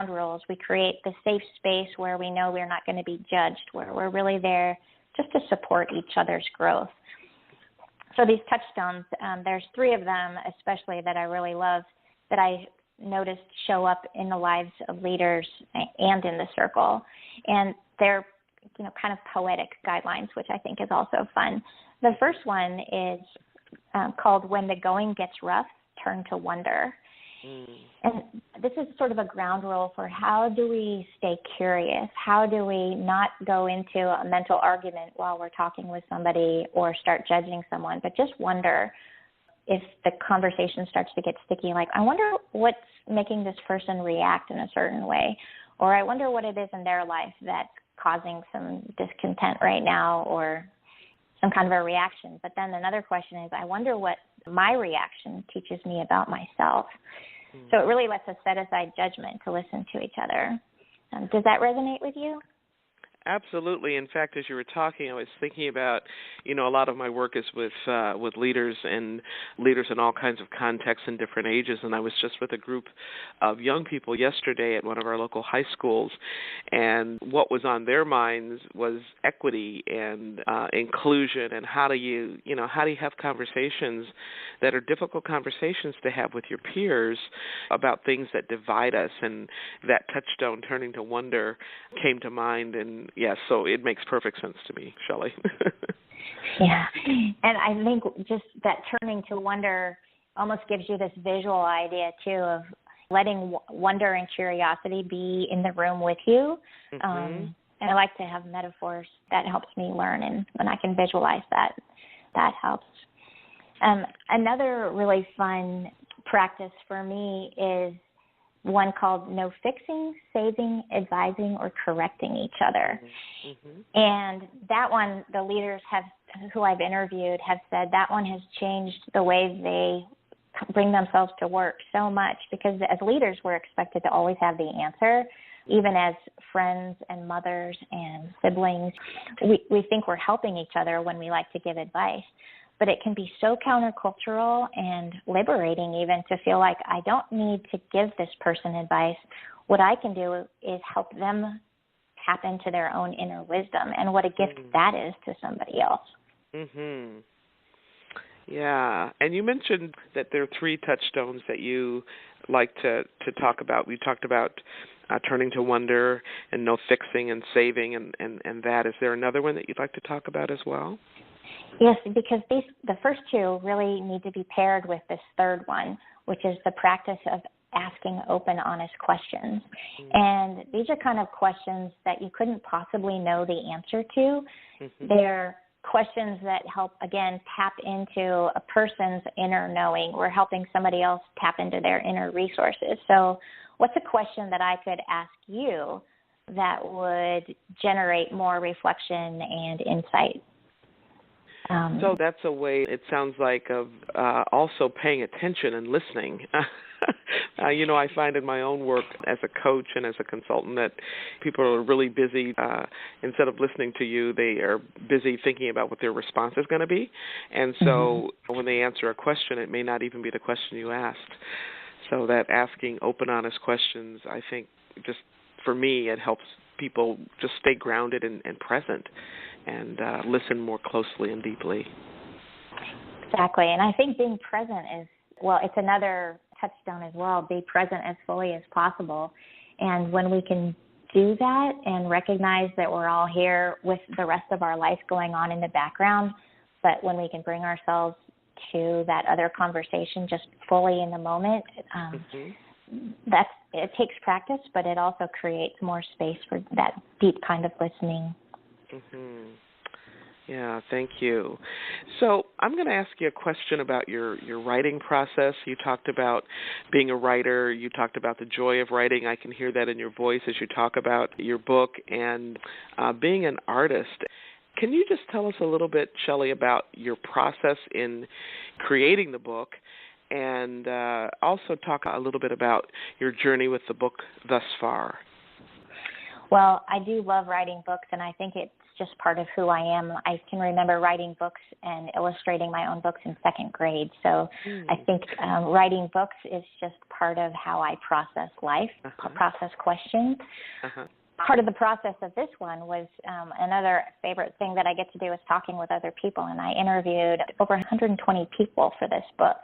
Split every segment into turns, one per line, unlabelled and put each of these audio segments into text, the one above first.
rules. We create the safe space where we know we're not going to be judged, where we're really there just to support each other's growth. So these touchstones, there's 3 of them especially that I really love that I noticed show up in the lives of leaders and in the circle. And they're, kind of poetic guidelines, which I think is also fun. The first one is called When the Going Gets Rough, Turn to Wonder. And this is sort of a ground rule for how do we stay curious? How do we not go into a mental argument while we're talking with somebody or start judging someone, but just wonder if the conversation starts to get sticky, like, I wonder what's making this person react in a certain way, or I wonder what it is in their life that's causing some discontent right now or some kind of a reaction. But then another question is, I wonder what my reaction teaches me about myself. So it really lets us set aside judgment to listen to each other. Does that resonate with you?
Absolutely. In fact, as you were talking, I was thinking about, a lot of my work is with leaders and leaders in all kinds of contexts and different ages. And I was just with a group of young people yesterday at one of our local high schools, and what was on their minds was equity and inclusion, and how do you have conversations that are difficult conversations to have with your peers about things that divide us. And that touchstone, turning to wonder, came to mind. And yes, so it makes perfect sense to me, Shelley.
Yeah, and I think just that turning to wonder almost gives you this visual idea, too, of letting wonder and curiosity be in the room with you. And I like to have metaphors that helps me learn, and when I can visualize that helps. Another really fun practice for me is one called no fixing, saving, advising, or correcting each other. And that one, the leaders who I've interviewed have said that one has changed the way they bring themselves to work so much, because as leaders, we're expected to always have the answer. Even as friends and mothers and siblings, we think we're helping each other when we like to give advice. But it can be so countercultural and liberating even to feel like I don't need to give this person advice. What I can do is help them tap into their own inner wisdom, and what a gift that is to somebody else.
Yeah, and you mentioned that there are 3 touchstones that you like to talk about. We talked about turning to wonder and no fixing and saving and that. Is there another one that you'd like to talk about as well?
Yes, because the first 2 really need to be paired with this third one, which is the practice of asking open, honest questions. And these are kind of questions that you couldn't possibly know the answer to. They're questions that help, again, tap into a person's inner knowing. We're helping somebody else tap into their inner resources. So what's a question that I could ask you that would generate more reflection and insight?
So that's a way, it sounds like, of also paying attention and listening. I find in my own work as a coach and as a consultant that people are really busy. Instead of listening to you, they are busy thinking about what their response is going to be. And so when they answer a question, it may not even be the question you asked. So that asking open, honest questions, I think, just for me, it helps people just stay grounded and present and listen more closely and deeply.
Exactly. And I think being present is, it's another touchstone as well, be present as fully as possible. And when we can do that and recognize that we're all here with the rest of our life going on in the background, but when we can bring ourselves to that other conversation just fully in the moment, it takes practice, but it also creates more space for that deep kind of listening.
Yeah, thank you. So I'm going to ask you a question about your writing process. You talked about being a writer. You talked about the joy of writing. I can hear that in your voice as you talk about your book and being an artist. Can you just tell us a little bit, Shelley, about your process in creating the book, and also talk a little bit about your journey with the book thus far?
Well, I do love writing books, and I think it's just part of who I am. I can remember writing books and illustrating my own books in second grade. So I think writing books is just part of how I process life, process questions. Part of the process of this one was another favorite thing that I get to do is talking with other people, and I interviewed over 120 people for this book.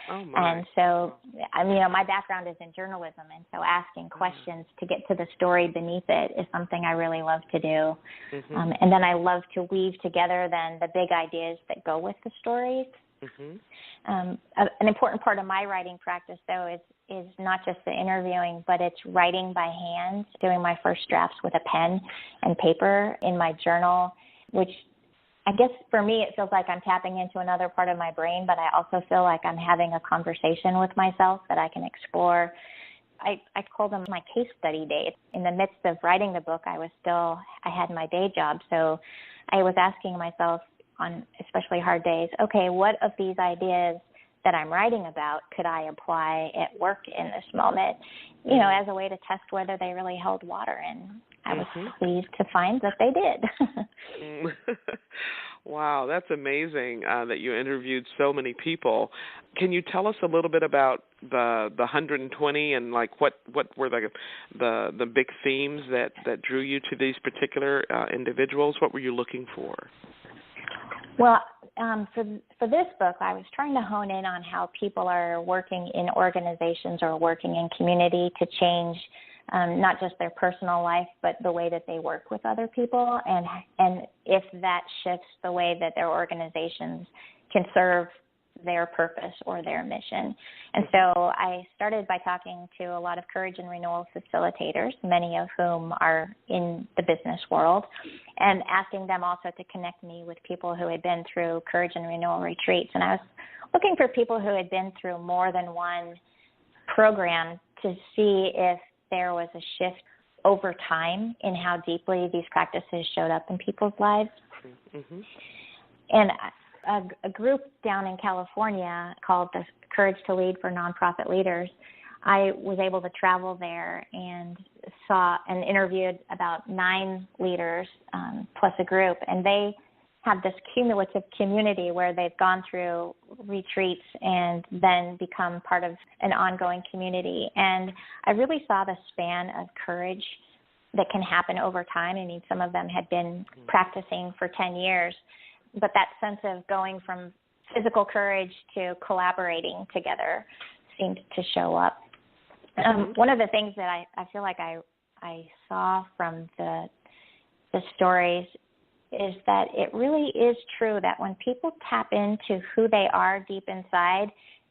Oh my.
And so, my background is in journalism, and so asking questions to get to the story beneath it is something I really love to do. And then I love to weave together then the big ideas that go with the stories. An important part of my writing practice, though, is not just the interviewing, but it's writing by hand, doing my first drafts with a pen and paper in my journal, which I guess for me it feels like I'm tapping into another part of my brain, but I also feel like I'm having a conversation with myself that I can explore. I call them my case study days. In the midst of writing the book, I had my day job, so I was asking myself, on especially hard days, okay, what of these ideas that I'm writing about could I apply at work in this moment, as a way to test whether they really held water? And I was pleased to find that they did.
Wow, that's amazing that you interviewed so many people. Can you tell us a little bit about the 120 and like what were the big themes that drew you to these particular individuals? What were you looking for?
Well, for this book, I was trying to hone in on how people are working in organizations or working in community to change not just their personal life, but the way that they work with other people, and if that shifts the way that their organizations can serve their purpose or their mission. And so I started by talking to a lot of courage and renewal facilitators, many of whom are in the business world, and asking them also to connect me with people who had been through courage and renewal retreats. And I was looking for people who had been through more than one program to see if there was a shift over time in how deeply these practices showed up in people's lives. And a group down in California called the Courage to Lead for Nonprofit Leaders, I was able to travel there and saw and interviewed about 9 leaders plus a group, and they have this cumulative community where they've gone through retreats and then become part of an ongoing community. And I really saw the span of courage that can happen over time. I mean, some of them had been practicing for 10 years, but that sense of going from physical courage to collaborating together seemed to show up. One of the things that I feel like I saw from the stories is that it really is true that when people tap into who they are deep inside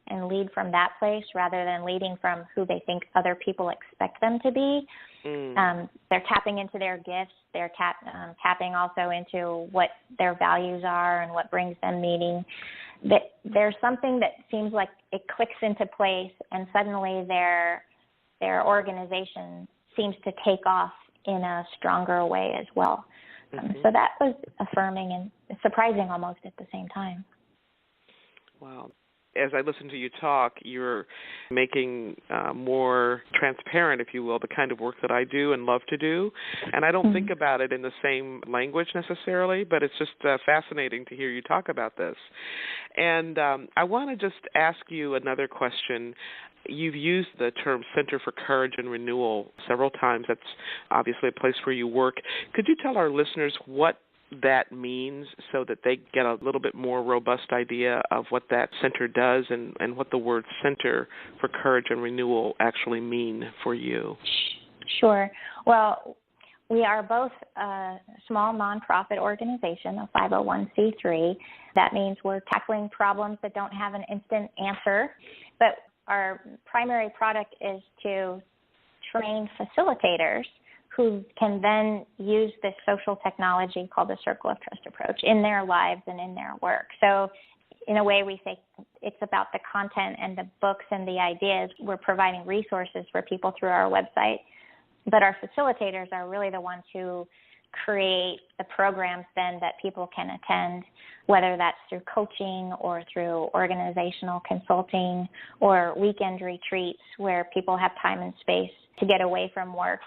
and lead from that place rather than leading from who they think other people expect them to be, they're tapping into their gifts. They're tapping also into what their values are and what brings them meaning. That there's something that seems like it clicks into place, and suddenly their organization seems to take off in a stronger way as well. So that was affirming and surprising almost at the same time.
Wow. As I listen to you talk, you're making more transparent, if you will, the kind of work that I do and love to do. And I don't think about it in the same language necessarily, but it's just fascinating to hear you talk about this. And I want to just ask you another question. You've used the term Center for Courage and Renewal several times. That's obviously a place where you work. Could you tell our listeners what that means so that they get a little bit more robust idea of what that center does and what the word Center for Courage and Renewal actually mean for you?
Sure. Well, we are both a small nonprofit organization, a 501c3. That means we're tackling problems that don't have an instant answer, but our primary product is to train facilitators who can then use this social technology called the Circle of Trust approach in their lives and in their work. So in a way, we say it's about the content and the books and the ideas. We're providing resources for people through our website, but our facilitators are really the ones who create the programs then that people can attend, whether that's through coaching or through organizational consulting or weekend retreats where people have time and space to get away from work.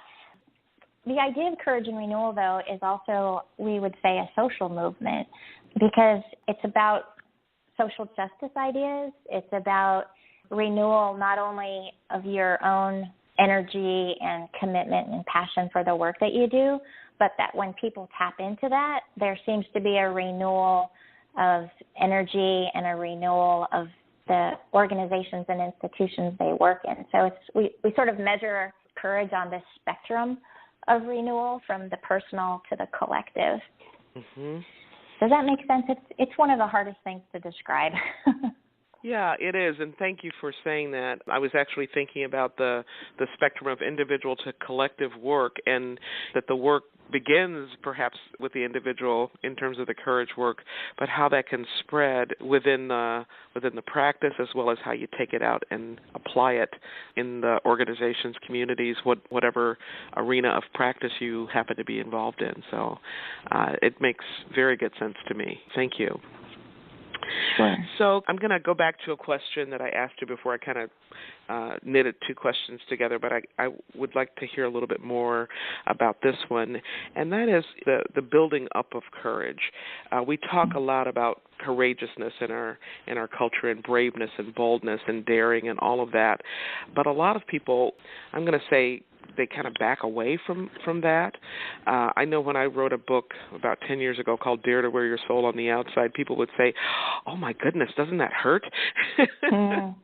The idea of courage and renewal, though, is also, we would say, a social movement, because it's about social justice ideas. It's about renewal not only of your own energy and commitment and passion for the work that you do, but that when people tap into that, there seems to be a renewal of energy and a renewal of the organizations and institutions they work in. So we sort of measure courage on this spectrum of renewal, from the personal to the collective.
Mm-hmm.
Does that make sense? It's one of the hardest things to describe.
Yeah, it is, and thank you for saying that. I was actually thinking about the spectrum of individual to collective work, and that the work begins perhaps with the individual in terms of the courage work, but how that can spread within the practice, as well as how you take it out and apply it in the organizations, communities, whatever arena of practice you happen to be involved in. So it makes very good sense to me. Thank you.
Sure.
So I'm going to go back to a question that I asked you before. I kind of knitted two questions together, but I would like to hear a little bit more about this one, and that is the building up of courage. We talk a lot about courageousness in our culture, and braveness and boldness and daring and all of that, but a lot of people, I'm going to say, they kind of back away from that. I know when I wrote a book about 10 years ago called Dare to Wear Your Soul on the Outside, people would say, "Oh my goodness, doesn't that hurt?" And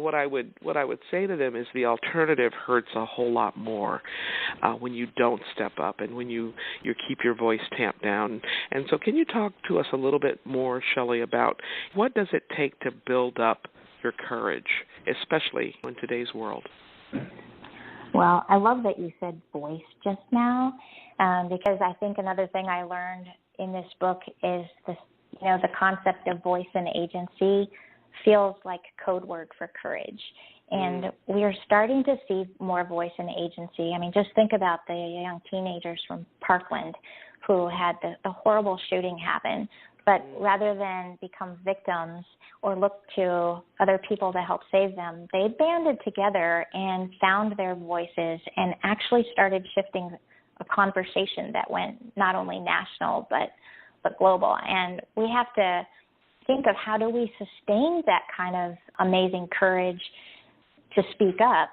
what I would say to them is the alternative hurts a whole lot more when you don't step up and when you keep your voice tamped down. And so can you talk to us a little bit more, Shelley, about what does it take to build up your courage, especially in today's world?
Well, I love that you said voice just now, because I think another thing I learned in this book is the concept of voice and agency feels like code word for courage. And we are starting to see more voice and agency. I mean, just think about the young teenagers from Parkland who had the horrible shooting happen. But rather than become victims or look to other people to help save them, they banded together and found their voices and actually started shifting a conversation that went not only national but global. And we have to think of, how do we sustain that kind of amazing courage to speak up?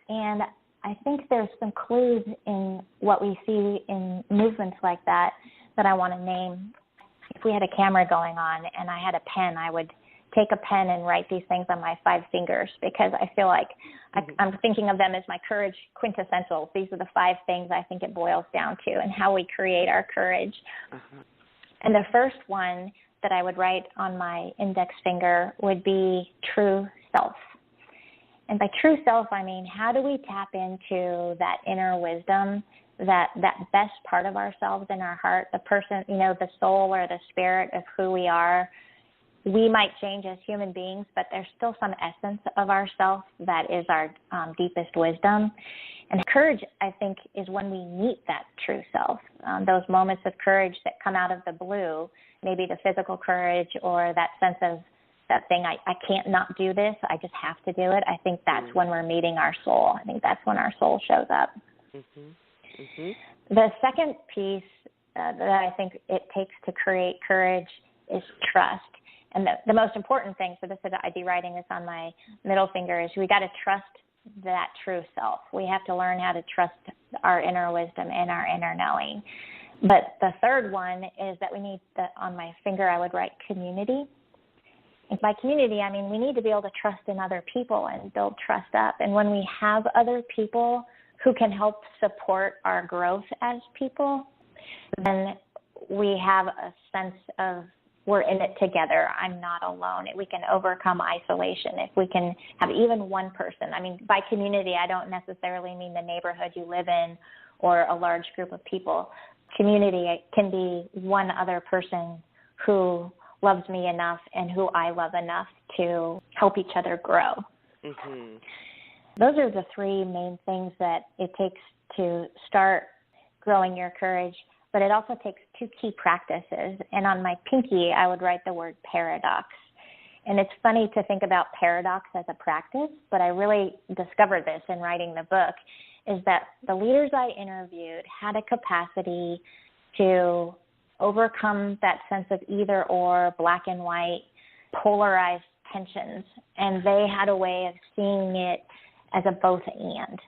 And I think there's some clues in what we see in movements like that I want to name. If we had a camera going on and I had a pen, I would take a pen and write these things on my 5 fingers, because I feel like I'm thinking of them as my courage quintessentials. These are the 5 things I think it boils down to, and how we create our courage. And the first one that I would write on my index finger would be true self. And by true self, I mean, how do we tap into that inner wisdom, that best part of ourselves in our heart, the person, the soul or the spirit of who we are. We might change as human beings, but there's still some essence of ourself that is our deepest wisdom. And courage, I think, is when we meet that true self. Those moments of courage that come out of the blue, maybe the physical courage or that sense of that thing, I can't not do this, I just have to do it. I think that's when we're meeting our soul. I think that's when our soul shows up. The second piece that I think it takes to create courage is trust. And the most important thing, so I'd be writing this on my middle finger, is we got to trust that true self. We have to learn how to trust our inner wisdom and our inner knowing. But the third one is that we need, on my finger I would write community. And by community, I mean we need to be able to trust in other people and build trust up. And when we have other people who can help support our growth as people, then we have a sense of we're in it together. I'm not alone. We can overcome isolation if we can have even one person. I mean, by community, I don't necessarily mean the neighborhood you live in or a large group of people. Community can be one other person who loves me enough and who I love enough to help each other grow. Those are the 3 main things that it takes to start growing your courage, but it also takes 2 key practices. And on my pinky, I would write the word paradox. And it's funny to think about paradox as a practice, but I really discovered this in writing the book, is that the leaders I interviewed had a capacity to overcome that sense of either or, black and white, polarized tensions, and they had a way of seeing it as a both and.